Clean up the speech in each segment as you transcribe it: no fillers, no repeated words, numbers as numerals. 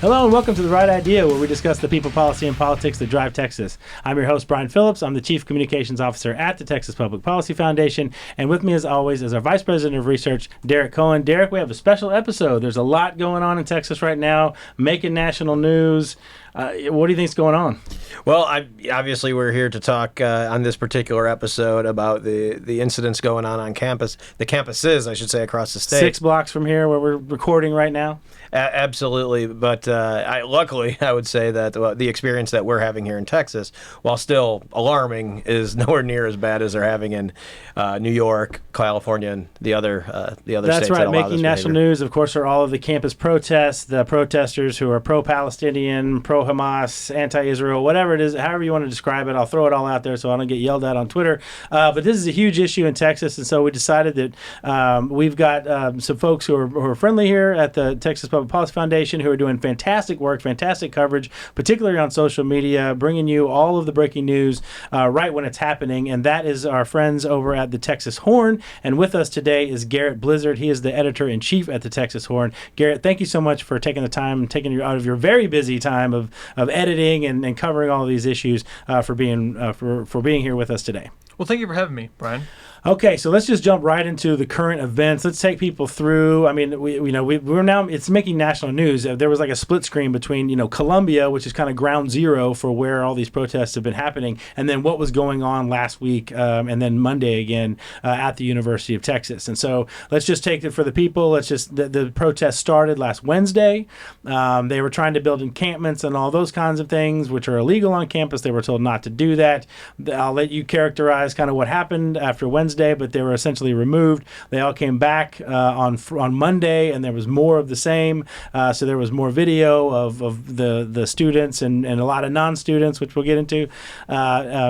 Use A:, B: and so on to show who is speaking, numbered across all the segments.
A: Hello and welcome to The Right Idea, where we discuss the people, policy, and politics that drive Texas. I'm your host, Brian Phillips. I'm the Chief Communications Officer at the Texas Public Policy Foundation. And with me, as always, is our Vice President of Research, Derek Cohen. Derek, we have a special episode. There's a lot going on in Texas right now, making national news. What do you think's going on?
B: Well, obviously we're here to talk on this particular episode about the incidents going on campus, the campuses, I should say, across the state.
A: 6 blocks from here where we're recording right now.
B: Absolutely, but luckily, I would say that the experience that we're having here in Texas, while still alarming, is nowhere near as bad as they're having in New York, California, and the other states.
A: That's right. Making national news, of course, are all of the campus protests, the protesters who are pro-Palestinian, pro-Hamas, anti-Israel, whatever it is, however you want to describe it. I'll throw it all out there so I don't get yelled at on Twitter. But this is a huge issue in Texas, and so we decided that we've got some folks who are friendly here at the Texas Public Policy Foundation who are doing fantastic work, fantastic coverage, particularly on social media, bringing you all of the breaking news right when it's happening, and that is our friends over at the Texas Horn. And with us today is Garrit Blizzard. He is the editor-in-chief at the Texas Horn. Garrit, thank you so much for taking the time, taking you out of your very busy time of editing and covering all of these issues for being here with us today.
C: Well, thank you for having me, Brian.
A: Okay, so let's just jump right into the current events. Let's take people through. I mean, we're now, it's making national news. There was like a split screen between, Columbia, which is kind of ground zero for where all these protests have been happening, and then what was going on last week, and then Monday again at the University of Texas. And so let's just take it for the people. The protest started last Wednesday. They were trying to build encampments and all those kinds of things, which are illegal on campus. They were told not to do that. I'll let you characterize kind of what happened after Wednesday, but they were essentially removed. They all came back on Monday, and there was more of the same. So there was more video of the students and a lot of non-students, which we'll get into,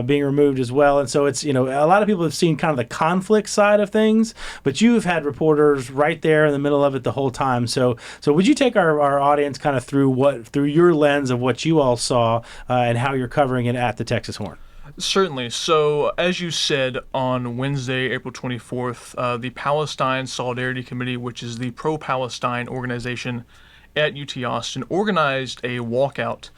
A: being removed as well. And so it's, a lot of people have seen kind of the conflict side of things, but you've had reporters right there in the middle of it the whole time. So would you take our audience kind of through your lens of what you all saw and how you're covering it at the Texas Horn?
C: Certainly. So, as you said, on Wednesday, April 24th, the Palestine Solidarity Committee, which is the pro-Palestine organization at UT Austin, organized a walkout.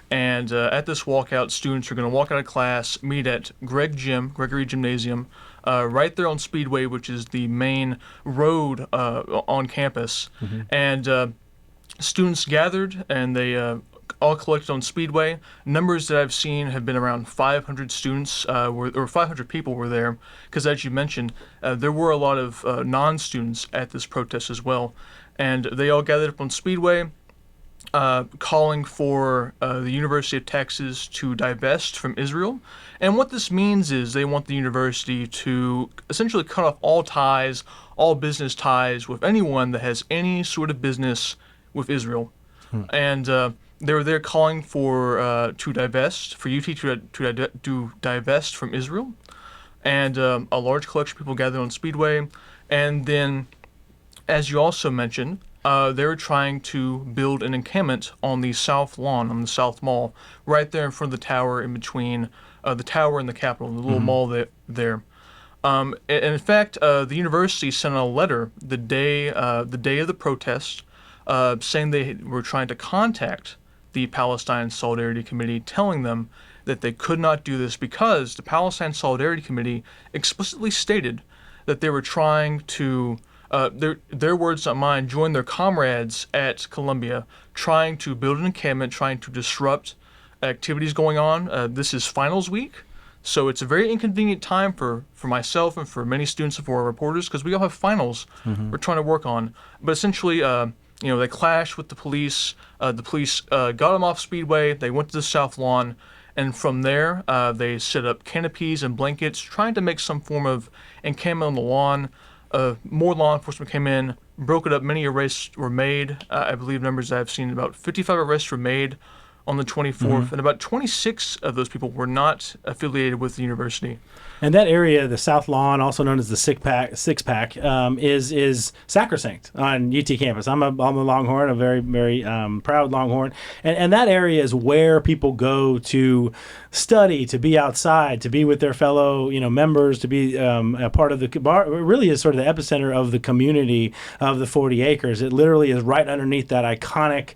C: And at this walkout, students are going to walk out of class, meet at Gregory Gymnasium, right there on Speedway, which is the main road on campus. Mm-hmm. And students gathered, and they all collected on Speedway. Numbers that I've seen have been around 500 students, or 500 people were there, because as you mentioned, there were a lot of non-students at this protest as well. And they all gathered up on Speedway, calling for the University of Texas to divest from Israel. And what this means is they want the university to essentially cut off all ties, all business ties with anyone that has any sort of business with Israel. And they were there calling for to divest, for UT to divest from Israel, and a large collection of people gathered on Speedway. And then, as you also mentioned, they were trying to build an encampment on the south lawn, on the South Mall, right there in front of the tower, in between the tower and the Capitol, the little mall there. And in fact, the university sent a letter the day of the protest, saying they were trying to contact the Palestine Solidarity Committee, telling them that they could not do this because the Palestine Solidarity Committee explicitly stated that they were trying to, their words not mine, join their comrades at Columbia, trying to build an encampment, trying to disrupt activities going on. This is finals week, so it's a very inconvenient time for myself and for many students and for our reporters, because we all have finals we're trying to work on. But essentially, they clashed with the police. The police got them off Speedway. They went to the South Lawn, and from there, they set up canopies and blankets, trying to make some form of encampment on the lawn. More law enforcement came in, broke it up. Many arrests were made. I believe numbers I've seen, about 55 arrests were made on the 24th, and about 26 of those people were not affiliated with the university.
A: And that area, the South Lawn, also known as the Six Pack, is sacrosanct on UT campus. I'm a Longhorn, a very, very proud Longhorn, and that area is where people go to study, to be outside, to be with their fellow members, to be a part of the bar. It really is sort of the epicenter of the community of the 40 acres. It literally is right underneath that iconic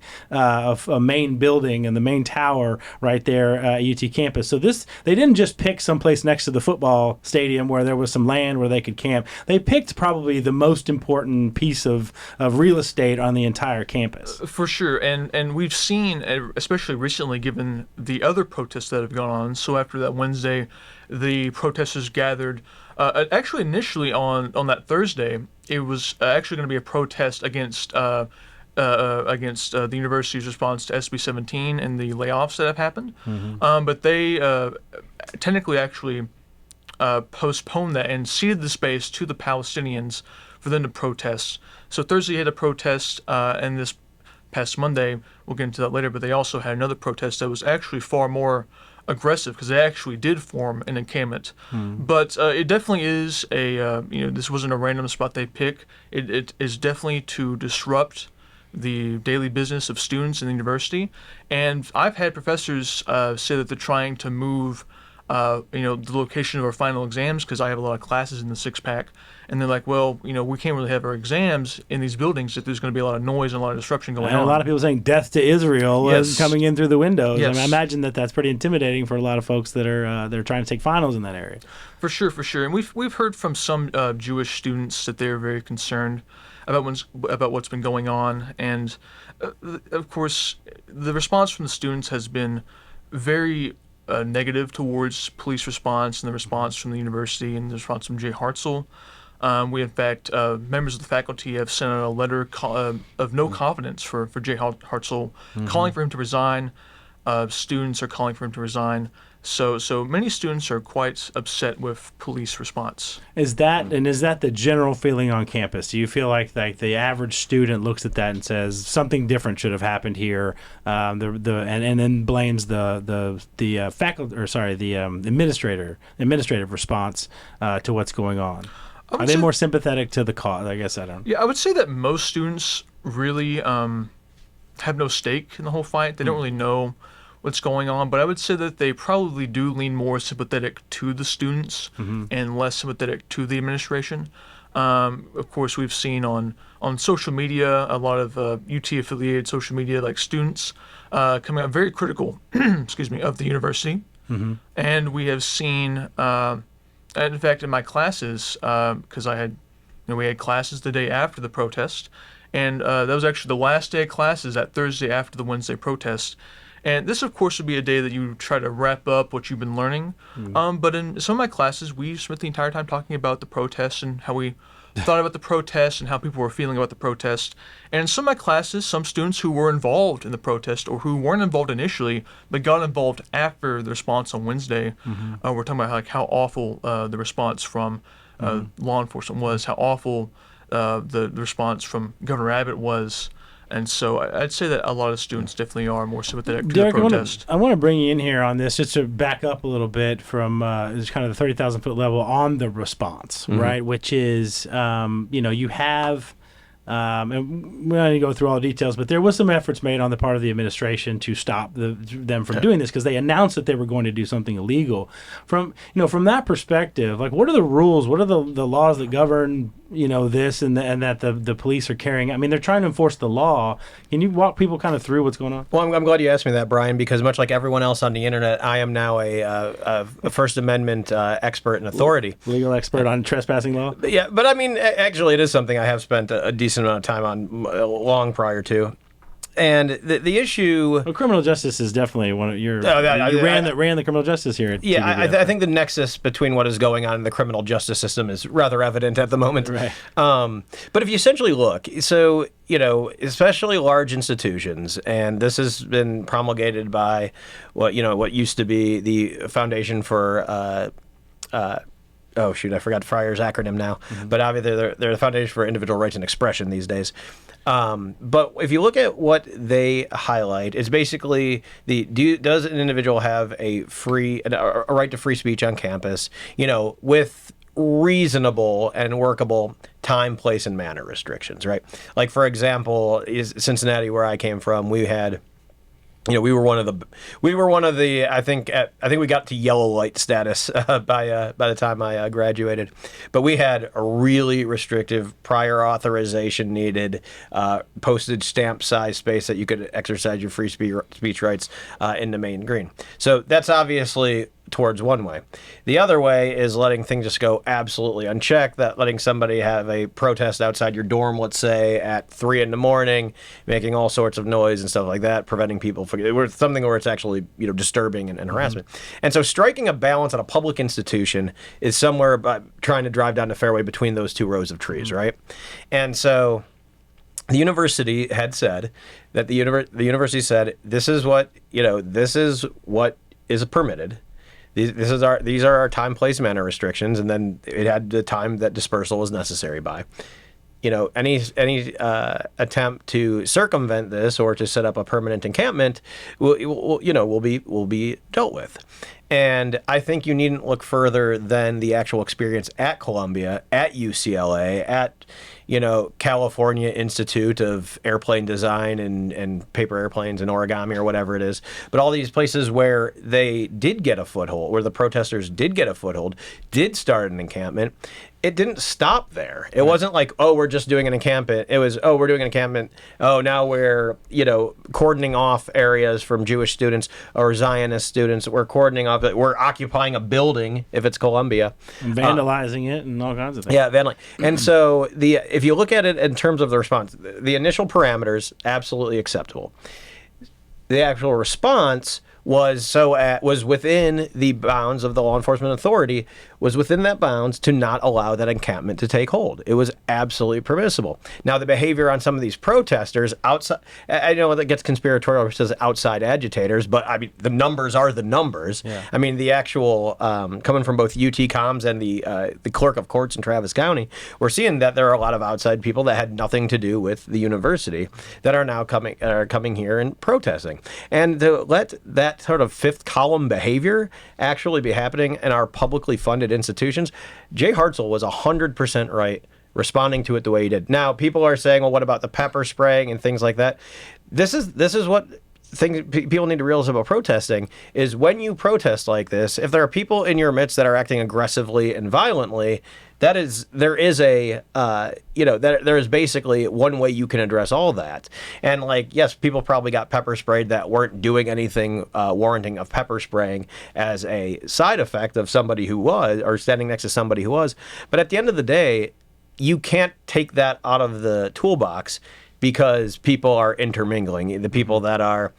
A: main building and the main tower right there at UT campus. So they didn't just pick someplace next to the football stadium where there was some land where they could camp. They picked probably the most important piece of real estate on the entire campus.
C: For sure, and we've seen, especially recently, given the other protests that have gone on. So after that Wednesday, the protesters gathered. Actually, initially on that Thursday, it was actually going to be a protest against the university's response to SB 17 and the layoffs that have happened. But they technically actually postponed that and ceded the space to the Palestinians for them to protest. So Thursday had a protest, and this past Monday, we'll get into that later, but they also had another protest that was actually far more aggressive because they actually did form an encampment. But it definitely is this wasn't a random spot they pick. It is definitely to disrupt the daily business of students in the university. And I've had professors say that they're trying to move the location of our final exams because I have a lot of classes in the Six Pack. And they're like, well, we can't really have our exams in these buildings if there's going to be a lot of noise and a lot of disruption going on.
A: A lot of people saying death to Israel is coming in through the windows.
C: Yes.
A: I mean, I imagine that's pretty intimidating for a lot of folks that are they're trying to take finals in that area.
C: For sure. And we've heard from some Jewish students that they're very concerned about what's been going on. And, of course, the response from the students has been very negative towards police response and the response from the university and the response from Jay Hartzell. We, in fact, members of the faculty have sent out a letter of no confidence for Jay Hartzell, calling for him to resign. Students are calling for him to resign. So many students are quite upset with police response.
A: Is that the general feeling on campus? Do you feel like the average student looks at that and says something different should have happened here, and then blames the faculty the administrative response to what's going on? Are they more sympathetic to the cause? I guess I don't.
C: Yeah, I would say that most students really have no stake in the whole fight. They don't really know what's going on, but I would say that they probably do lean more sympathetic to the students and less sympathetic to the administration. Of course, we've seen on social media a lot of UT-affiliated social media, like students coming out very critical, of the university. And we have seen, in fact, in my classes, because we had classes the day after the protest, and that was actually the last day of classes, that Thursday after the Wednesday protest. And this, of course, would be a day that you try to wrap up what you've been learning. But in some of my classes, we spent the entire time talking about the protests and how we thought about the protests and how people were feeling about the protest. And in some of my classes, some students who were involved in the protest or who weren't involved initially but got involved after the response on Wednesday, were talking about how awful the response from law enforcement was, how awful the response from Governor Abbott was. And so I'd say that a lot of students definitely are more sympathetic to
A: Derek,
C: the protest.
A: I want to bring you in here on this just to back up a little bit from this kind of the 30,000-foot level on the response, right? Which is, you have, and we're not going to go through all the details, but there was some efforts made on the part of the administration to stop them from doing this because they announced that they were going to do something illegal. From that perspective, like what are the rules? What are the laws that govern this and that the police are carrying? I mean, they're trying to enforce the law. Can you walk people kind of through what's going on?
B: Well, I'm glad you asked me that, Brian, because much like everyone else on the internet, I am now a First Amendment expert and authority.
A: Legal expert on trespassing law?
B: Yeah, but I mean, actually, it is something I have spent a decent amount of time on long prior to. And the issue...
A: Well, criminal justice is definitely one of your... you ran the criminal justice here.
B: I think the nexus between what is going on in the criminal justice system is rather evident at the moment.
A: Right.
B: But if you essentially look, so, especially large institutions, and this has been promulgated by what used to be the Foundation for oh shoot, I forgot Friar's acronym now, but obviously they're the Foundation for Individual Rights and Expression these days. But if you look at what they highlight, it's basically does an individual have a right to free speech on campus, with reasonable and workable time, place, and manner restrictions, right? Like, for example, is Cincinnati, where I came from, we had, we were one of the, I think we got to yellow light status by the time I graduated, but we had a really restrictive prior authorization needed postage stamp size space that you could exercise your free speech rights in the main green. So that's obviously towards one way. The other way is letting things just go absolutely unchecked, that letting somebody have a protest outside your dorm, let's say at 3 a.m, making all sorts of noise and stuff like that, preventing people from something where it's actually disturbing and harassment. And so striking a balance at a public institution is somewhere about trying to drive down the fairway between those two rows of trees, right? And so the university had said that the university said, this is what is permitted. These are our time, place, manner restrictions, and then it had the time that dispersal was necessary by. Any attempt to circumvent this or to set up a permanent encampment will be dealt with. And I think you needn't look further than the actual experience at Columbia, at UCLA, at California Institute of Airplane Design and Paper Airplanes and Origami or whatever it is. But all these places where they did get a foothold, where the protesters did get a foothold, did start an encampment, it didn't stop there. It wasn't like, oh, we're just doing an encampment. It was, oh, we're doing an encampment. Oh, now we're, cordoning off areas from Jewish students or Zionist students. We're cordoning off it. We're occupying a building if it's Columbia.
A: And vandalizing it and all kinds of things.
B: Yeah, vandalizing. And so if you look at it in terms of the response, the initial parameters, absolutely acceptable. The actual response was within the bounds of the law enforcement authority, was within that bounds to not allow that encampment to take hold. It was absolutely permissible. Now, the behavior on some of these protesters outside, I know that gets conspiratorial, says outside agitators, but I mean, the numbers are the numbers. Yeah. I mean, the actual, coming from both UT Comms and the clerk of courts in Travis County, we're seeing that there are a lot of outside people that had nothing to do with the university that are now coming here and protesting. And to let that sort of fifth column behavior actually be happening in our publicly funded institutions, Jay Hartzell was 100% right responding to it the way he did. Now, people are saying, well, what about the pepper spraying and things like that? This is what things people need to realize about protesting is when you protest like this, if there are people in your midst that are acting aggressively and violently, there is basically one way you can address all that. And yes, people probably got pepper sprayed that weren't doing anything warranting of pepper spraying as a side effect of somebody who was, or standing next to somebody who was. But at the end of the day, you can't take that out of the toolbox because people are intermingling. The people that are,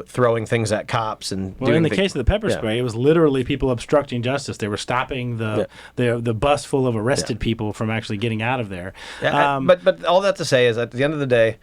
B: throwing things at cops and
A: in the case of the pepper spray, it was literally people obstructing justice. They were stopping the bus full of arrested people from actually getting out of there.
B: But all that to say is, at the end of the day,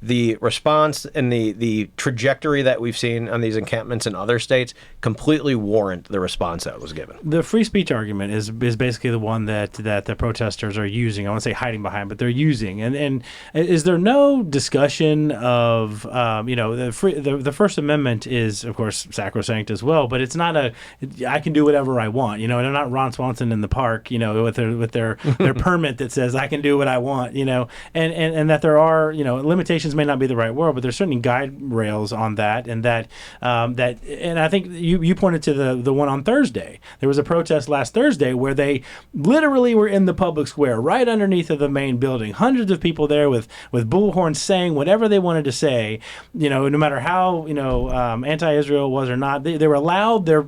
B: the response and the trajectory that we've seen on these encampments in other states completely warrant the response that was given.
A: The free speech argument is basically the one that the protesters are using. I won't say hiding behind, but they're using. And is there no discussion of the First Amendment is, of course, sacrosanct as well, but it's not I can do whatever I want. They're not Ron Swanson in the park, with their permit that says I can do what I want. And that there are limitations may not be the right word, but there's certainly guide rails on that, and and I think you pointed to the one on Thursday. There was a protest last Thursday where they literally were in the public square, right underneath of the main building. Hundreds of people there with bullhorns saying whatever they wanted to say. No matter how anti-Israel it was or not, they were allowed their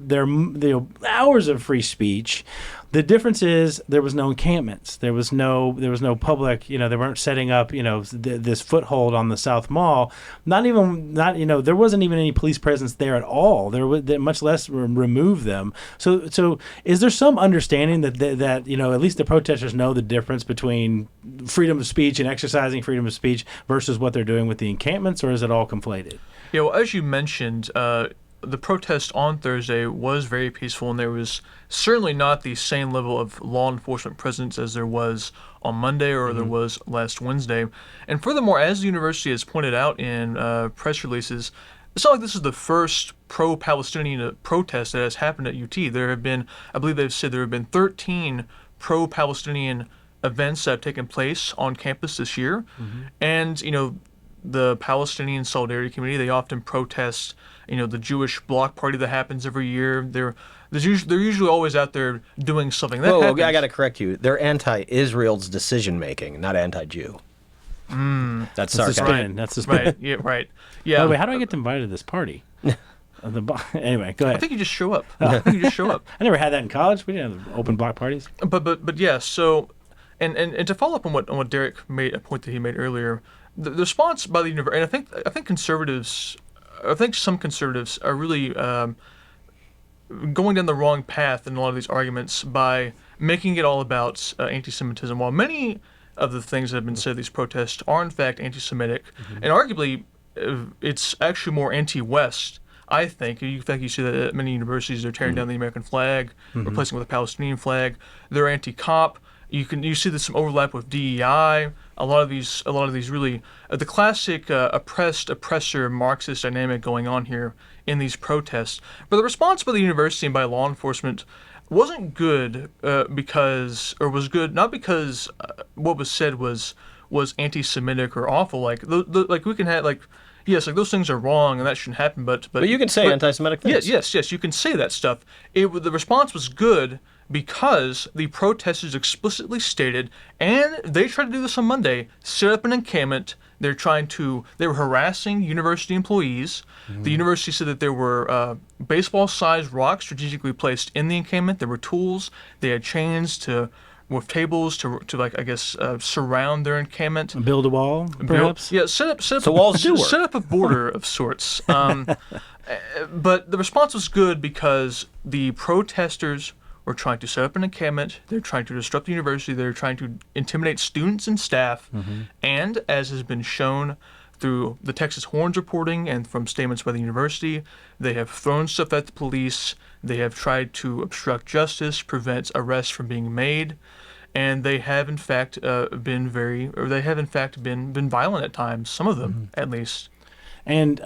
A: hours of free speech. The difference is there was no encampments. There was no public. They weren't setting up. This foothold on the South Mall. There wasn't even any police presence there at all. There was much less remove them. So is there some understanding that at least the protesters know the difference between freedom of speech and exercising freedom of speech versus what they're doing with the encampments, or is it all conflated?
C: As you mentioned, the protest on Thursday was very peaceful, and there was certainly not the same level of law enforcement presence as there was on Monday or there was last Wednesday. And furthermore, as the university has pointed out in press releases, it's not like this is the first pro-Palestinian protest that has happened at UT. There have been, I believe they've said there have been 13 pro-Palestinian events that have taken place on campus this year. And, the Palestinian Solidarity Committee, they often protest, the Jewish block party that happens every year. They're usually always out there doing something. That happens.
B: I got to correct you. They're anti-Israel's decision-making, not anti-Jew. That's sarcasm.
A: Spin. That's the spin.
C: Right. Yeah. Right. Yeah.
A: By the way, how do I get invited to this party? Anyway, go ahead.
C: I think you just show up. I think you just show up.
A: I never had that in college. We didn't have open block parties.
C: But yeah. So, and to follow up on what Derek made, a point that he made earlier, the response by the university, and I think conservatives, some conservatives are really going down the wrong path in a lot of these arguments by making it all about anti-Semitism. While many of the things that have been said at these protests are in fact anti-Semitic, and arguably it's actually more anti-West. I think you see that at many universities they're tearing down the American flag, replacing it with a Palestinian flag. They're anti-cop. You see there's some overlap with DEI. A lot of these really the classic oppressor Marxist dynamic going on here in these protests. But the response by the university and by law enforcement wasn't good was good not because what was said was anti-Semitic or awful. Like we can have yes, those things are wrong and that shouldn't happen. But
B: you can say anti-Semitic things.
C: Yes, you can say that stuff. The response was good because the protesters explicitly stated, and they tried to do this on Monday, set up an encampment. They were harassing university employees. The university said that there were baseball-sized rocks strategically placed in the encampment. There were tools. They had chains with tables to surround their encampment.
A: Build a wall, perhaps?
C: Set up
B: so walls do work.
C: Set up a border of sorts. But the response was good because the protesters were trying to set up an encampment. They're trying to disrupt the university. They're trying to intimidate students and staff. And as has been shown through the Texas Horns reporting and from statements by the university, they have thrown stuff at the police. They have tried to obstruct justice, prevent arrests from being made, and they have in fact been violent at times. Some of them, at least.
A: And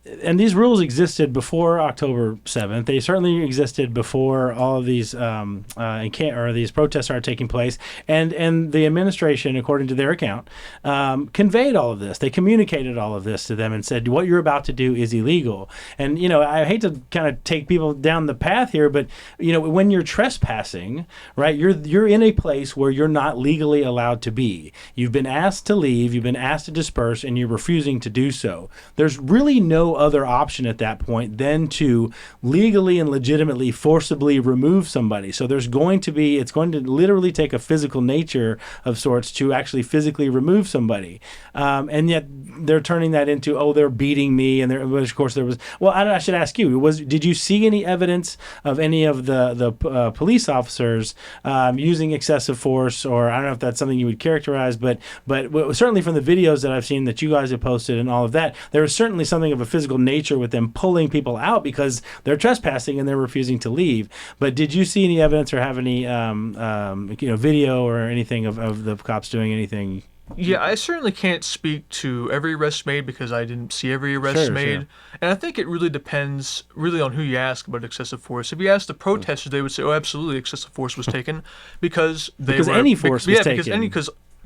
A: and these rules existed before October 7th. They certainly existed before all of these these protests started taking place. And the administration, according to their account, conveyed all of this. They communicated all of this to them and said, what you're about to do is illegal. And, I hate to kind of take people down the path here, but, when you're trespassing, right, you're in a place where you're not legally allowed to be. You've been asked to leave, you've been asked to disperse, and you're refusing to do so. There's really no other option at that point than to legally and legitimately forcibly remove somebody. So it's going to literally take a physical nature of sorts to actually physically remove somebody. And yet they're turning that into, they're beating me. And of course there was, I should ask you, did you see any evidence of any of the police officers using excessive force? Or I don't know if that's something you would characterize, but certainly from the videos that I've seen that you guys have posted and all of that, there was certainly something of a physical nature with them pulling people out because they're trespassing and they're refusing to leave. But did you see any evidence or have any video or anything of the cops doing anything?
C: Yeah, I certainly can't speak to every arrest made because I didn't see every arrest made. Sure. And I think it really depends on who you ask about excessive force. If you ask the protesters, they would say, absolutely, excessive force was taken because
A: any force was taken.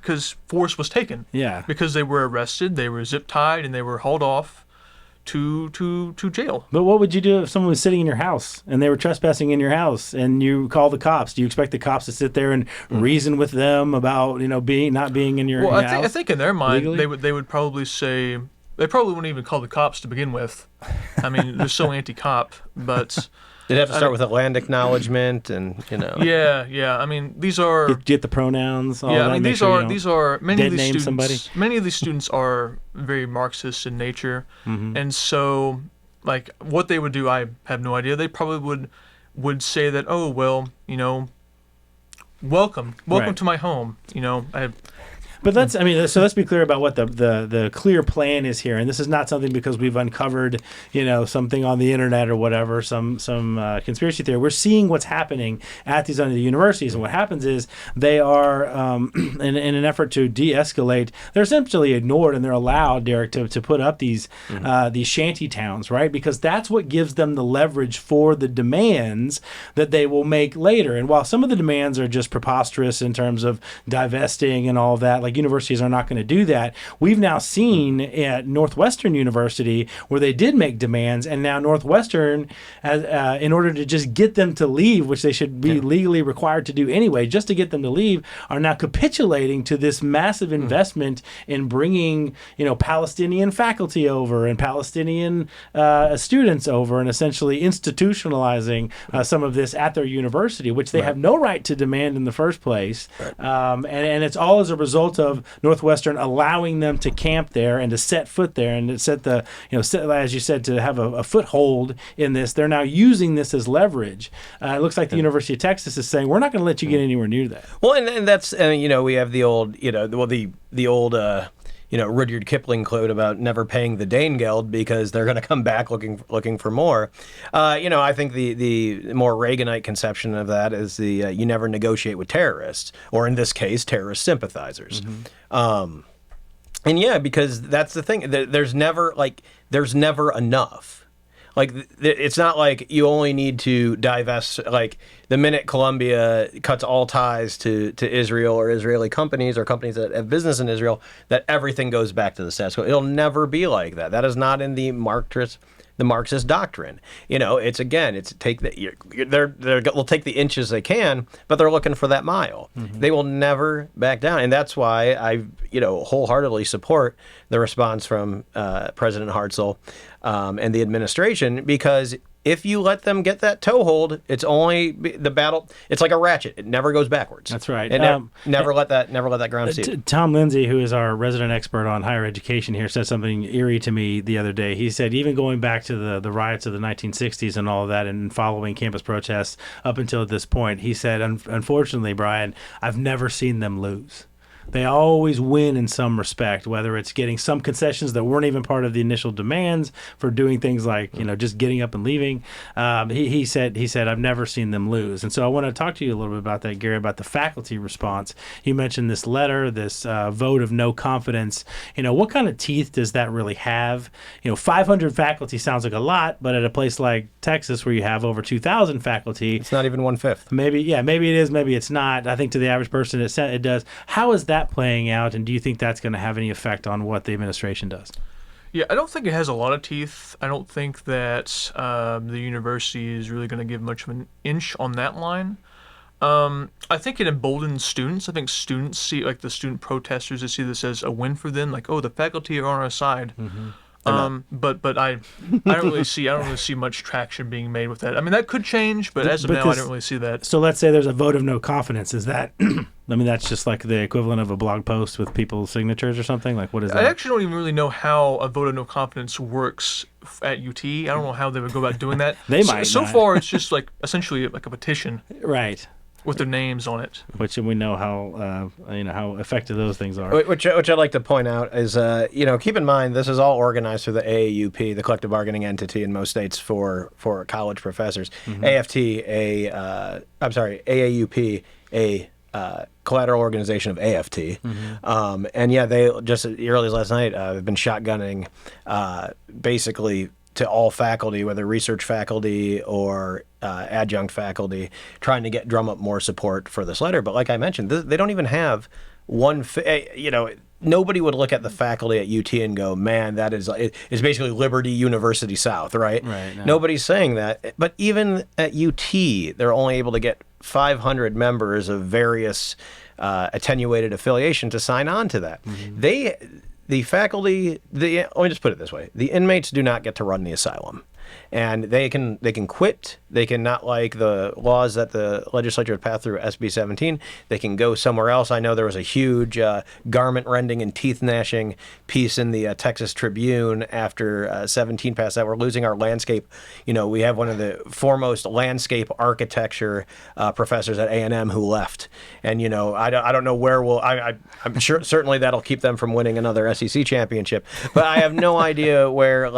C: Because force was taken.
A: Yeah.
C: Because they were arrested, they were zip-tied, and they were hauled off to jail.
A: But what would you do if someone was sitting in your house and they were trespassing in your house and you call the cops? Do you expect the cops to sit there and reason with them about not being in your house?
C: I think in their mind
A: legally?
C: they would probably say they probably wouldn't even call the cops to begin with. I mean, they're so anti-cop, but
B: they'd have to start with a land acknowledgement and
C: Yeah. I mean, these are
A: get the pronouns. All that,
C: these are many of these students.
A: Somebody.
C: Many of these students are very Marxist in nature, and so what they would do, I have no idea. They probably would say that, welcome
A: right.
C: to my home.
A: But let's be clear about what the clear plan is here. And this is not something because we've uncovered, something on the internet or whatever, some conspiracy theory. We're seeing what's happening at these other universities. And what happens is they are, in an effort to de-escalate, they're essentially ignored and they're allowed, Derek, to put up these shanty towns, right? Because that's what gives them the leverage for the demands that they will make later. And while some of the demands are just preposterous in terms of divesting and all of that, like universities are not going to do that, we've now seen at Northwestern University where they did make demands, and now Northwestern, in order to just get them to leave, which they should be legally required to do anyway, just to get them to leave, are now capitulating to this massive investment in bringing, Palestinian faculty over and Palestinian students over, and essentially institutionalizing some of this at their university, which they have no right to demand in the first place. And it's all as a result of Northwestern allowing them to camp there and to set foot there and to set as you said, to have a foothold in this. They're now using this as leverage. It looks like the University of Texas is saying, we're not going to let you get anywhere near that.
B: Well, and that's, we have the old, the old, Rudyard Kipling quote about never paying the Danegeld because they're going to come back looking for more. I think the more Reaganite conception of that is you never negotiate with terrorists, or in this case, terrorist sympathizers. Because that's the thing. There's never enough. Like, it's not like you only need to divest. Like, the minute Colombia cuts all ties to Israel or Israeli companies or companies that have business in Israel, that everything goes back to the status quo. It'll never be like that. That is not in the Marxist doctrine. They'll take the inches they can, but they're looking for that mile. They will never back down, and that's why I wholeheartedly support the response from President Hartzell and the administration, because if you let them get that toehold, it's only the battle. It's like a ratchet; it never goes backwards.
A: That's right.
B: And never let that ground seat.
A: Tom Lindsay, who is our resident expert on higher education here, said something eerie to me the other day. He said, even going back to the riots of the 1960s and all of that, and following campus protests up until this point, he said, unfortunately, Brian, I've never seen them lose. They always win in some respect, whether it's getting some concessions that weren't even part of the initial demands for doing things like, just getting up and leaving. He said, I've never seen them lose. And so I want to talk to you a little bit about that, Gary, about the faculty response. You mentioned this letter, this vote of no confidence. What kind of teeth does that really have? 500 faculty sounds like a lot, but at a place like Texas where you have over 2,000 faculty,
B: it's not even 1/5.
A: Maybe it is, maybe it's not. I think to the average person it does. How is that playing out, and do you think that's going to have any effect on what the administration does?
C: Yeah, I don't think it has a lot of teeth. I don't think that the university is really going to give much of an inch on that line. I think it emboldens students. I think students see, like the student protesters, they see this as a win for them. Like, oh, the faculty are on our side. But I don't really see much traction being made with that. I mean, that could change, but as of now, I don't really see that.
A: So let's say there's a vote of no confidence. Is that? That's just like the equivalent of a blog post with people's signatures or something. Like, what is that?
C: I actually don't even really know how a vote of no confidence works at UT. I don't know how they would go about doing that.
A: They might.
C: So far, it's just like essentially like a petition,
A: right?
C: With their names on it.
A: Which we know how how effective those things are.
B: Which I'd like to point out is keep in mind this is all organized through the AAUP, the collective bargaining entity in most states for college professors. AAUP, a collateral organization of AFT. They just early last night have been shotgunning basically to all faculty, whether research faculty or adjunct faculty, trying to drum up more support for this letter. But like I mentioned, they don't even have one. Nobody would look at the faculty at UT and go, "Man, that is it's basically Liberty University South, right?"
A: Right. No.
B: Nobody's saying that. But even at UT, they're only able to get 500 members of various attenuated affiliation to sign on to that. The faculty, let me just put it this way. The inmates do not get to run the asylum. and they can quit. They can not like the laws that the legislature passed through SB 17. They can go somewhere else. I know there was a huge garment rending and teeth gnashing piece in the Texas Tribune after 17 passed that we're losing our landscape. We have one of the foremost landscape architecture professors at A&M who left, and I don't know where I'm sure certainly that'll keep them from winning another SEC championship, but I have no idea where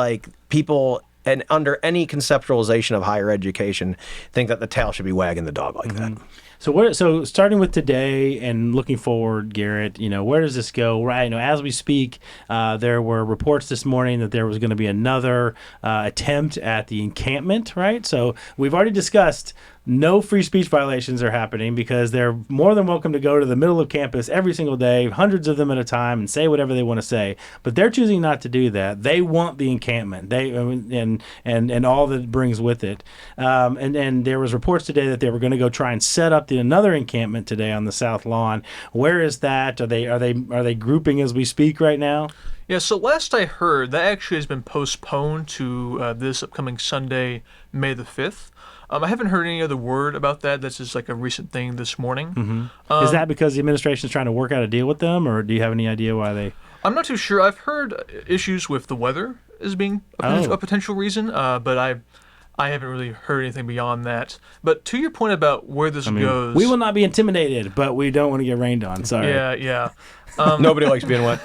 B: people and under any conceptualization of higher education think that the tail should be wagging the dog like that.
A: So starting with today and looking forward, Garrett, where does this go? Right, as we speak, there were reports this morning that there was going to be another attempt at the encampment, right? So we've already discussed no free speech violations are happening because they're more than welcome to go to the middle of campus every single day, hundreds of them at a time, and say whatever they want to say. But they're choosing not to do that. They want the encampment. And all that it brings with it. And there was reports today that they were going to go try and set up another encampment today on the South Lawn. Where is that? Are they grouping as we speak right now?
C: Yeah, so last I heard, that actually has been postponed to this upcoming Sunday, May the 5th. I haven't heard any other word about that. That's just a recent thing this morning.
A: Mm-hmm. Is that because the administration is trying to work out a deal with them, or do you have any idea why they...
C: I'm not too sure. I've heard issues with the weather as being a potential reason, but I haven't really heard anything beyond that. But to your point about where this goes...
A: We will not be intimidated, but we don't want to get rained on. Sorry.
C: Yeah.
B: Nobody likes being wet.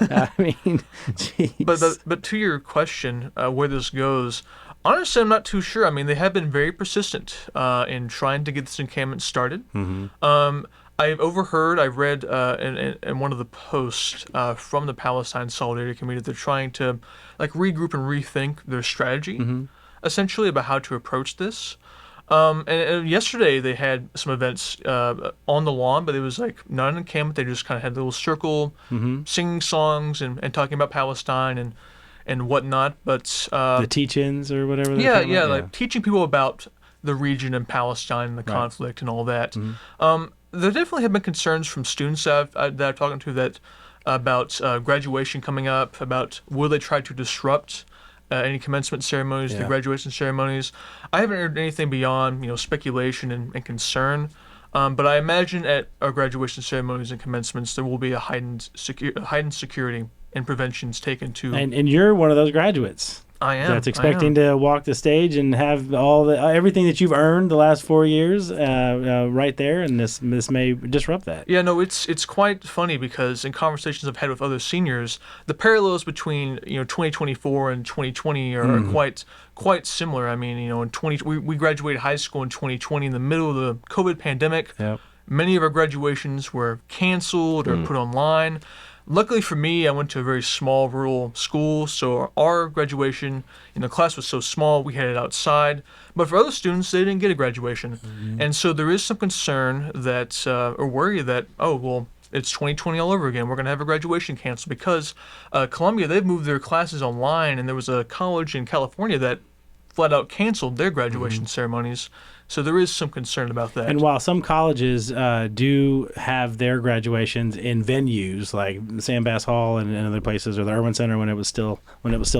A: Geez.
C: But to your question, where this goes... Honestly, I'm not too sure. They have been very persistent in trying to get this encampment started. Mm-hmm. I've read in one of the posts from the Palestine Solidarity Committee that they're trying to regroup and rethink their strategy, essentially, about how to approach this. And yesterday they had some events on the lawn, but it was not an encampment. They just kind of had a little circle, singing songs and talking about Palestine and whatnot, but
A: the teach-ins or whatever.
C: Teaching people about the region and Palestine and the conflict and all that. Mm-hmm. There definitely have been concerns from students that I'm talking to that about graduation coming up, about will they try to disrupt any commencement ceremonies, the graduation ceremonies. I haven't heard anything beyond speculation and concern. But I imagine at our graduation ceremonies and commencements there will be a heightened security and preventions taken to.
A: And you're one of those graduates.
C: I am.
A: That's expecting to walk the stage and have everything that you've earned the last 4 years right there, and this may disrupt that.
C: Yeah, no, it's quite funny because in conversations I've had with other seniors, the parallels between 2024 and 2020 are quite similar. We graduated high school in 2020 in the middle of the COVID pandemic.
A: Yep.
C: Many of our graduations were canceled or put online. Luckily for me, I went to a very small rural school, so our graduation, class was so small, we had it outside. But for other students, they didn't get a graduation. Mm-hmm. And so there is some concern that, or worry that, it's 2020 all over again. We're going to have a graduation canceled because Columbia, they've moved their classes online, and there was a college in California that flat out canceled their graduation ceremonies. So there is some concern about that.
A: And while some colleges do have their graduations in venues like Sam Bass Hall and other places, or the Irwin Center when it was still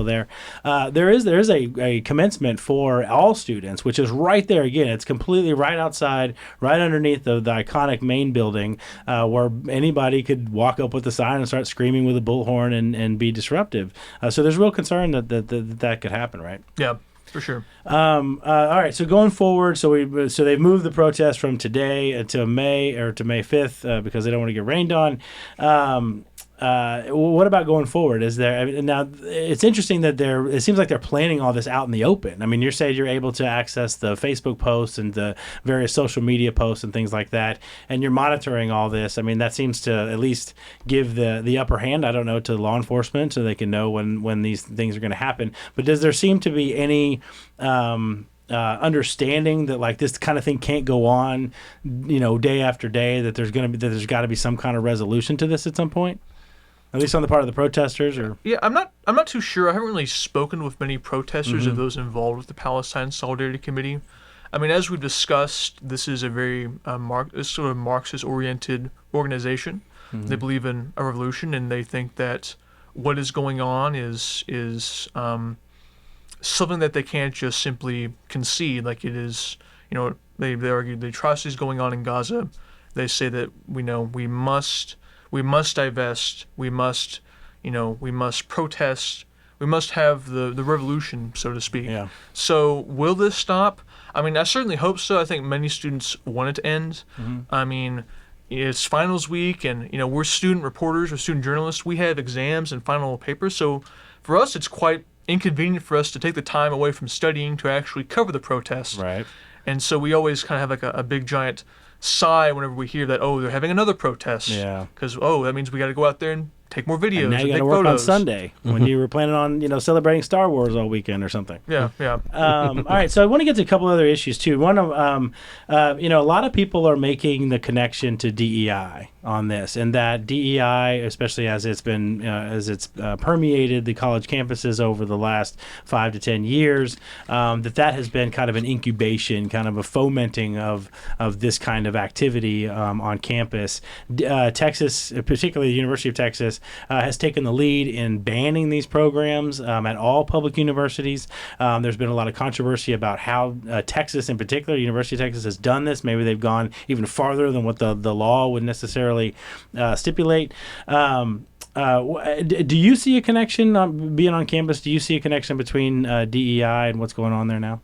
A: there, there is a commencement for all students, which is right there again. It's completely right outside, right underneath the iconic main building, where anybody could walk up with a sign and start screaming with a bullhorn and be disruptive. So there's real concern that could happen, right?
C: Yeah. For sure.
A: All right. So going forward, so they've moved the protest from today to May 5th because they don't want to get rained on. What about going forward? Now it's interesting that it seems like they're planning all this out in the open. You saying you're able to access the Facebook posts and the various social media posts and things like that, and you're monitoring all this. That seems to at least give the upper hand, I don't know, to law enforcement so they can know when these things are going to happen. But does there seem to be any understanding that this kind of thing can't go on, day after day, that there's got to be some kind of resolution to this at some point? At least on the part of the protesters, or
C: I'm not too sure. I haven't really spoken with many protesters or those involved with the Palestine Solidarity Committee. As we've discussed, this is a very sort of Marxist-oriented organization. Mm-hmm. They believe in a revolution, and they think that what is going on is something that they can't just simply concede like it is. They argue the atrocities going on in Gaza. They say that we must divest, we must protest, we must have the revolution, so to speak.
A: Yeah.
C: So will this stop? I mean, I certainly hope so. I think many students want it to end. I mean, it's finals week, and we're student reporters, we're student journalists. We have exams and final papers, so for us, it's quite inconvenient for us to take the time away from studying to actually cover the protests.
A: Right.
C: And so we always kind of have like a big giant sigh whenever we hear that, they're having another protest.
A: Yeah.
C: Because, that means we got to go out there and take more videos
A: And now you got
C: take
A: to work
C: photos.
A: on Sunday when you were planning on, celebrating Star Wars all weekend or something.
C: Yeah, yeah.
A: All right, so I want to get to a couple other issues too. One of, a lot of people are making the connection to DEI on this, and that DEI, especially as it's been permeated the college campuses over the last 5 to 10 years, that has been kind of an incubation, kind of a fomenting of this kind of activity on campus. Texas, particularly the University of Texas, has taken the lead in banning these programs at all public universities. There's been a lot of controversy about how Texas, in particular, University of Texas, has done this. Maybe they've gone even farther than what the law would necessarily stipulate. Do you see a connection being on campus? Do you see a connection between DEI and what's going on there now?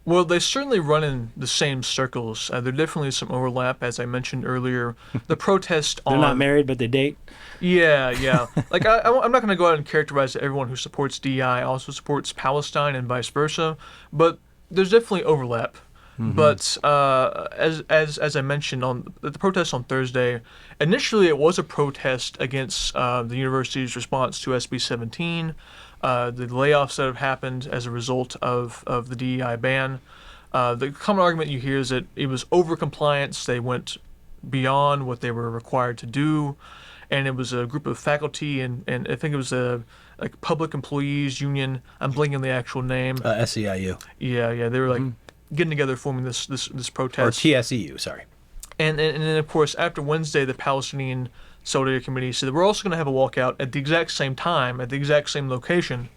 C: Well, they certainly run in the same circles. There definitely is some overlap, as I mentioned earlier. The protest
A: They're not married, but they date.
C: Yeah. Like, I'm not going to go out and characterize that everyone who supports DEI also supports Palestine and vice versa, but there's definitely overlap. But as I mentioned on the protest on Thursday, initially it was a protest against the university's response to SB 17, the layoffs that have happened as a result of the DEI ban. The common argument you hear is that it was over-compliance. They went beyond what they were required to do, and it was a group of faculty and I think it was a public employees union. I'm blanking on the actual name.
B: SEIU.
C: Yeah. They were getting together, forming this protest.
B: Or TSEU, sorry.
C: And then, of course, after Wednesday, the Palestinian Solidarity Committee said that we're also going to have a walkout at the exact same time, at the exact same location.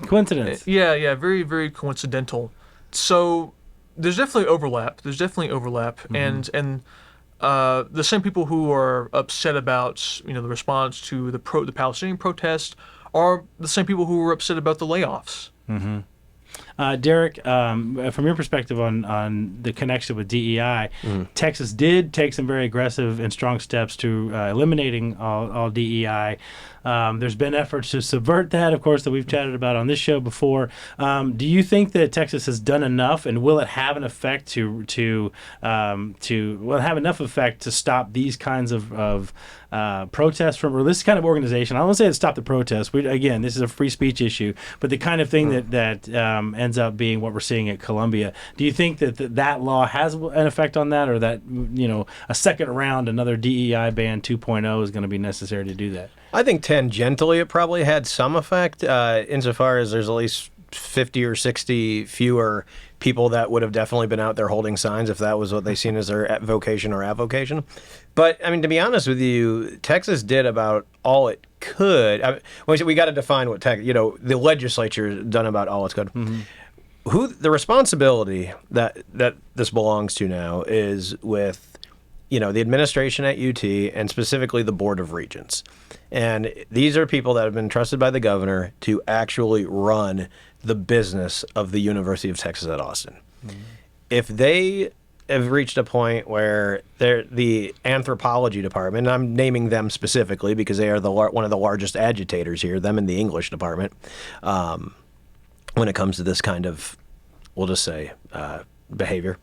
A: Coincidence.
C: Yeah, very, very coincidental. So there's definitely overlap. And the same people who are upset about the response to the Palestinian protest are the same people who were upset about the layoffs.
A: Derek, from your perspective on the connection with DEI, Texas did take some very aggressive and strong steps to eliminating all DEI. There's been efforts to subvert that, of course, that we've chatted about on this show before. Do you think that Texas has done enough, and will it have an effect will it have enough effect to stop these kinds of protests or this kind of organization? I don't want to say it stop the protests. Again, this is a free speech issue, but the kind of thing that ends up being what we're seeing at Columbia. Do you think that law has an effect on that, or that a second round, another DEI ban 2.0 is going to be necessary to do that?
B: I think tangentially it probably had some effect, insofar as there's at least 50 or 60 fewer people that would have definitely been out there holding signs if that was what they seen as their vocation or avocation. But, I mean, to be honest with you, Texas did about all it could. We got to define what the legislature done about all it could. Who the responsibility that this belongs to now is with the administration at UT and specifically the Board of Regents. And these are people that have been trusted by the governor to actually run the business of the University of Texas at Austin. If they have reached a point where the anthropology department, and I'm naming them specifically because they are one of the largest agitators here, them in the English department, when it comes to this kind of, we'll just say, behavior.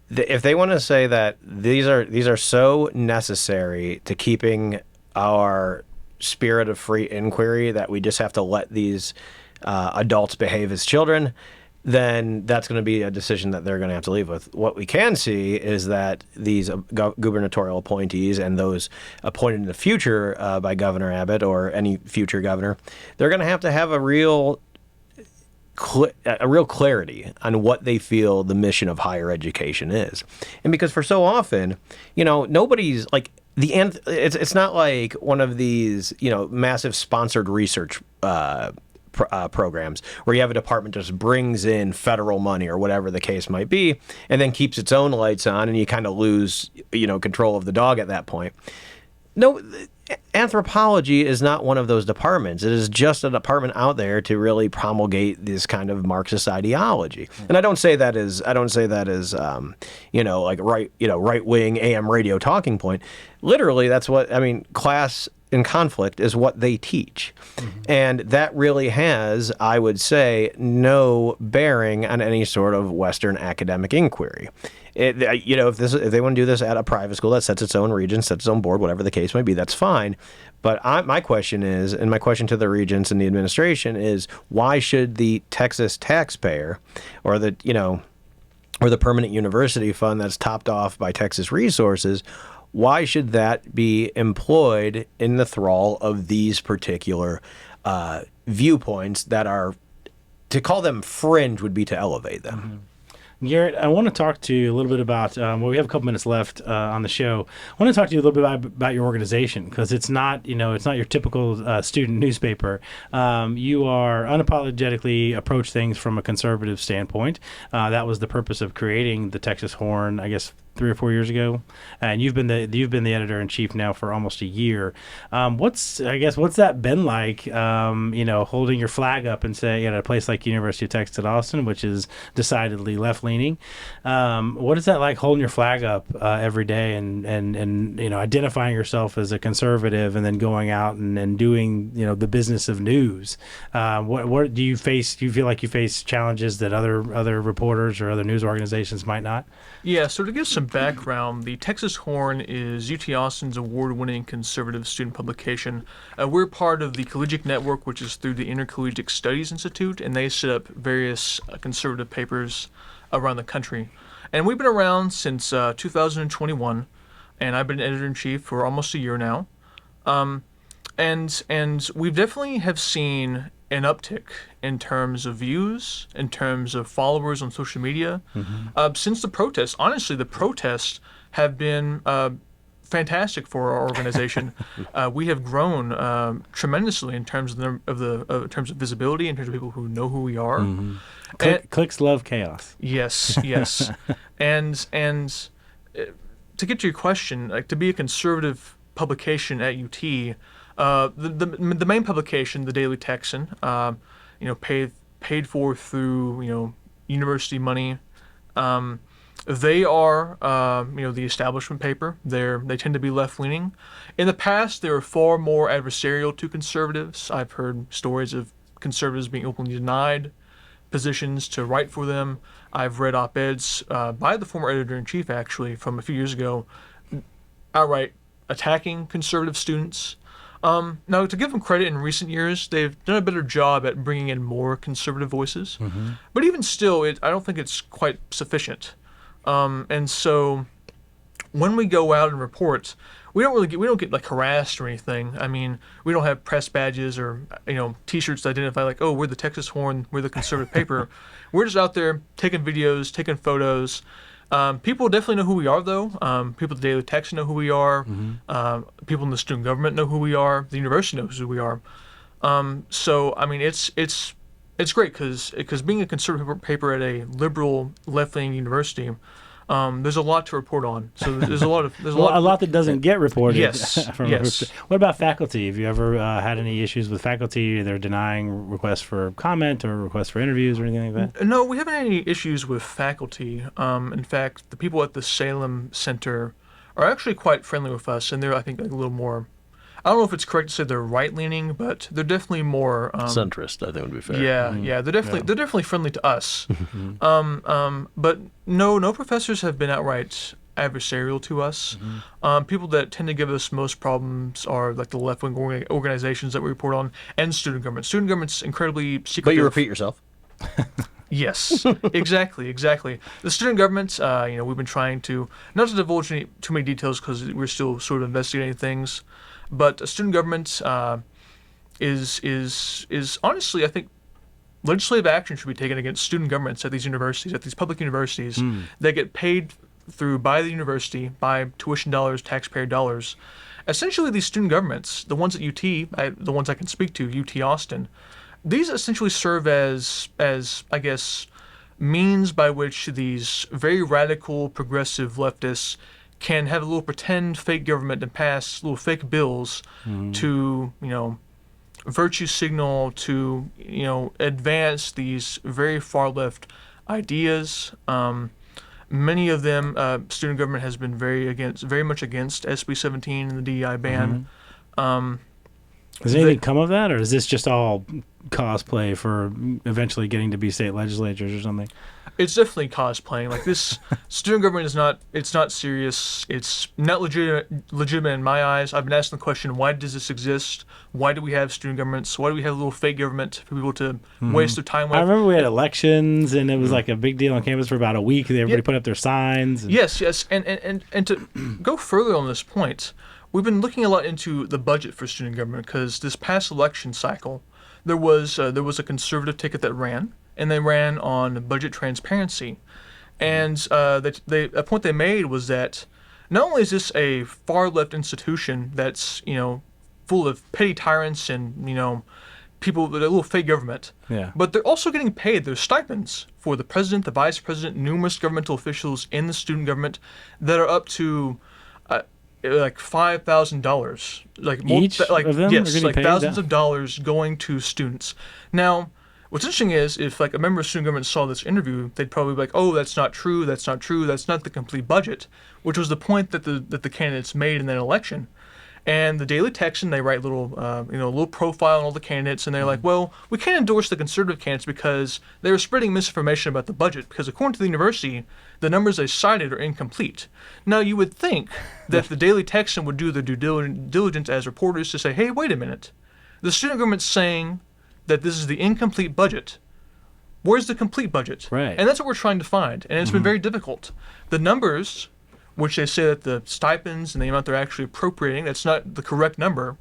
B: If they want to say that these are so necessary to keeping our spirit of free inquiry that we just have to let these adults behave as children, then that's going to be a decision that they're going to have to leave with. What we can see is that these gubernatorial appointees and those appointed in the future by Governor Abbott or any future governor, they're going to have a real clarity on what they feel the mission of higher education is. And because for so often, nobody's like it's not like one of these, massive sponsored research programs, where you have a department that just brings in federal money or whatever the case might be, and then keeps its own lights on, and you kind of lose, control of the dog at that point. No, anthropology is not one of those departments. It is just a department out there to really promulgate this kind of Marxist ideology. And I don't say that as like right wing AM radio talking point. Literally, that's what class in conflict is what they teach. And that really has, I would say, no bearing on any sort of Western academic inquiry. If they want to do this at a private school that sets its own regents, sets its own board, whatever the case may be, that's fine. But my question is, and my question to the regents and the administration is, why should the Texas taxpayer or the permanent university fund that's topped off by Texas resources, why should that be employed in the thrall of these particular viewpoints that are, to call them fringe would be to elevate them?
A: Garrett, I want to talk to you a little bit about, we have a couple minutes left on the show. I want to talk to you a little bit about your organization, because it's not your typical student newspaper. You are unapologetically approach things from a conservative standpoint. That was the purpose of creating the Texas Horn, I guess, 3 or 4 years ago, and you've been the editor-in-chief now for almost a year. What's that been like? Holding your flag up and say at a place like University of Texas at Austin, which is decidedly left-leaning. What is that like, holding your flag up every day and identifying yourself as a conservative and then going out and doing the business of news? What do you face? Do you feel like you face challenges that other reporters or other news organizations might not?
C: Yeah, so to give some background, the Texas Horn is UT Austin's award-winning conservative student publication. We're part of the Collegiate Network, which is through the Intercollegiate Studies Institute, and they set up various conservative papers around the country. And we've been around since 2021, and I've been editor-in-chief for almost a year now. And we definitely have seen an uptick in terms of views, in terms of followers on social media. Since the protests. Honestly, the protests have been fantastic for our organization. We have grown tremendously in terms of terms of visibility, in terms of people who know who we are.
A: Clicks love chaos.
C: Yes. and to get to your question, like, to be a conservative publication at UT. The main publication, the Daily Texan, paid for through university money. They are the establishment paper. They tend to be left leaning. In the past, they were far more adversarial to conservatives. I've heard stories of conservatives being openly denied positions to write for them. I've read op-eds by the former editor-in-chief, actually, from a few years ago, outright attacking conservative students. Now, to give them credit, in recent years, they've done a better job at bringing in more conservative voices. But even still, I don't think it's quite sufficient. And so, when we go out and report, we don't get like harassed or anything. I mean, we don't have press badges or T-shirts to identify like, oh, we're the Texas Horn, we're the conservative paper. We're just out there taking videos, taking photos. People definitely know who we are, though. People at the Daily Texan know who we are. People in the student government know who we are. The university knows who we are. So, I mean, it's great because being a conservative paper at a liberal left-leaning university, there's a lot to report on. So there's a lot
A: that doesn't get reported.
C: Yes. Yes.
A: What about faculty? Have you ever had any issues with faculty, either denying requests for comment or requests for interviews or anything like that?
C: No, we haven't had any issues with faculty. In fact, the people at the Salem Center are actually quite friendly with us, and they're, I think, like a little more. I don't know if it's correct to say they're right-leaning, but they're definitely more
D: centrist, I think would be fair.
C: Yeah, they're definitely friendly to us. But no professors have been outright adversarial to us. People that tend to give us most problems are like the left-wing organizations that we report on, and student government. Student government's incredibly secretive.
B: But you repeat yourself.
C: Yes, exactly. The student government, we've been trying to, not to divulge too many details because we're still sort of investigating things, but student government is honestly, I think, legislative action should be taken against student governments at these universities, at these public universities. They get paid by the university, by tuition dollars, taxpayer dollars. Essentially, these student governments, the ones at UT, the ones I can speak to, UT Austin, these essentially serve as I guess, means by which these very radical progressive leftists can have a little pretend fake government and pass little fake bills to, virtue signal, to, advance these very far left ideas. Many of them, student government has been very much against SB 17 and the DEI ban.
A: Does anything come of that, or is this just all cosplay for eventually getting to be state legislatures or something?
C: It's definitely cosplaying. Like, this student government is not. It's not serious. It's not legitimate in my eyes. I've been asking the question: why does this exist? Why do we have student governments? Why do we have a little fake government for people to waste their time with?
A: I remember we had elections, and it was like a big deal on campus for about a week. Everybody put up their signs.
C: Yes, and to go further on this point, we've been looking a lot into the budget for student government, because this past election cycle, there was a conservative ticket that ran, and they ran on budget transparency. And a point they made was that not only is this a far left institution that's, full of petty tyrants and, people with a little fake government, but they're also getting paid their stipends for the president, the vice president, numerous governmental officials in the student government that are up to like $5,000, like
A: each of them,
C: yes,
A: like
C: thousands of dollars going to students. Now, what's interesting is, if like a member of student government saw this interview, they'd probably be like, "Oh, that's not true. That's not true. That's not the complete budget," which was the point that the candidates made in that election. And the Daily Texan, they write little profile on all the candidates, and they're like, well, we can't endorse the conservative candidates because they're spreading misinformation about the budget, because according to the university, the numbers they cited are incomplete. Now, you would think that the Daily Texan would do their due diligence as reporters to say, hey, wait a minute. The student government's saying that this is the incomplete budget. Where's the complete budget?
A: Right.
C: And that's what we're trying to find, and it's been very difficult. The numbers, which they say that the stipends and the amount they're actually appropriating, that's not the correct number.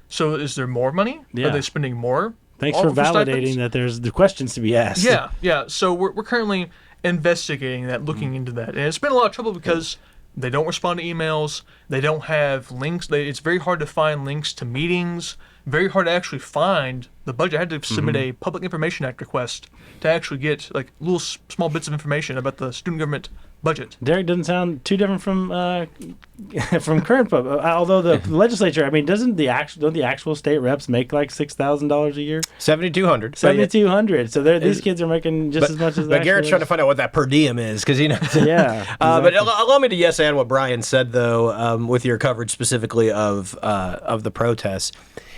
C: So is there more money?
A: Yeah.
C: Are they spending more?
A: Thanks for validating that there's the questions to be asked.
C: Yeah. So we're currently investigating that, looking into that. And it's been a lot of trouble because they don't respond to emails. They don't have links. It's very hard to find links to meetings. Very hard to actually find the budget. I had to submit a Public Information Act request to actually get like little small bits of information about the student government budget.
A: Derek doesn't sound too different from current public. Although the legislature, I mean, don't the actual state reps make like $6,000 a year?
B: $7,200.
A: $7,200. So these kids are making just as much as.
B: But Garrett's trying to find out what that per diem is, because
A: Yeah. Exactly.
B: But allow me to yes and what Brian said though, with your coverage specifically of the protests,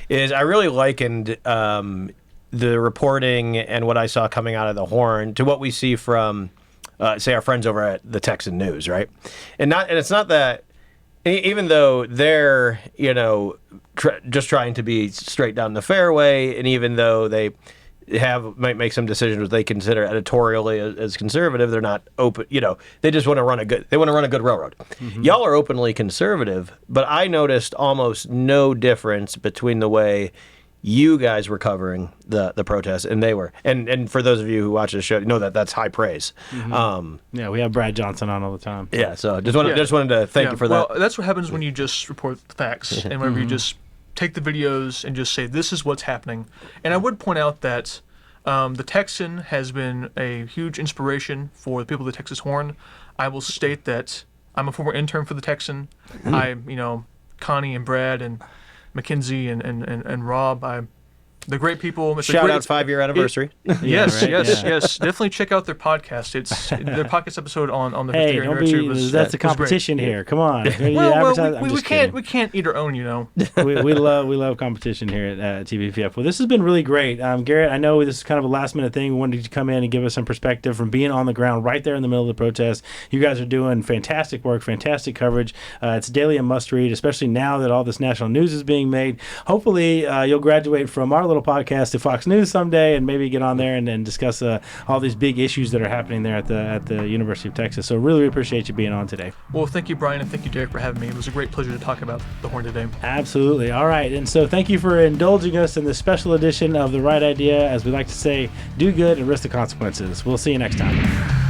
B: is I really likened the reporting and what I saw coming out of the Horn to what we see from. Say our friends over at the Texan News, right? And it's not that, even though they're just trying to be straight down the fairway, and even though they might make some decisions they consider editorially as conservative, they're not open. They just want to run a good railroad. Y'all are openly conservative, but I noticed almost no difference between the way you guys were covering the protests, and they were. And for those of you who watch this show, you know that's high praise.
A: Yeah, we have Brad Johnson on all the time.
B: Yeah, so just wanted to thank you for that.
C: Well, that's what happens when you just report the facts, and whenever you just take the videos and just say, this is what's happening. And I would point out that the Texan has been a huge inspiration for the people of the Texas Horn. I will state that I'm a former intern for the Texan. Connie and Brad and Mackenzie and Rob, they're great people.
B: Shout out 5-year anniversary.
C: Yes. Definitely check out their podcast. It's their podcast episode on the 50-year anniversary.
A: That's a competition here. Come on.
C: We can't eat our own,
A: we love competition here at TVPF. Well, this has been really great. Garrett, I know this is kind of a last minute thing. We wanted you to come in and give us some perspective from being on the ground right there in the middle of the protest. You guys are doing fantastic work, fantastic coverage. It's daily a must read, especially now that all this national news is being made. Hopefully you'll graduate from our little podcast to Fox News someday and maybe get on there and discuss all these big issues that are happening there at the University of Texas. So really appreciate you being on today.
C: Well, thank you, Brian, and thank you, Derek, for having me. It was a great pleasure to talk about the Horn today.
A: Absolutely. All right. And so thank you for indulging us in this special edition of The Right Idea. As we like to say, do good and risk the consequences. We'll see you next time.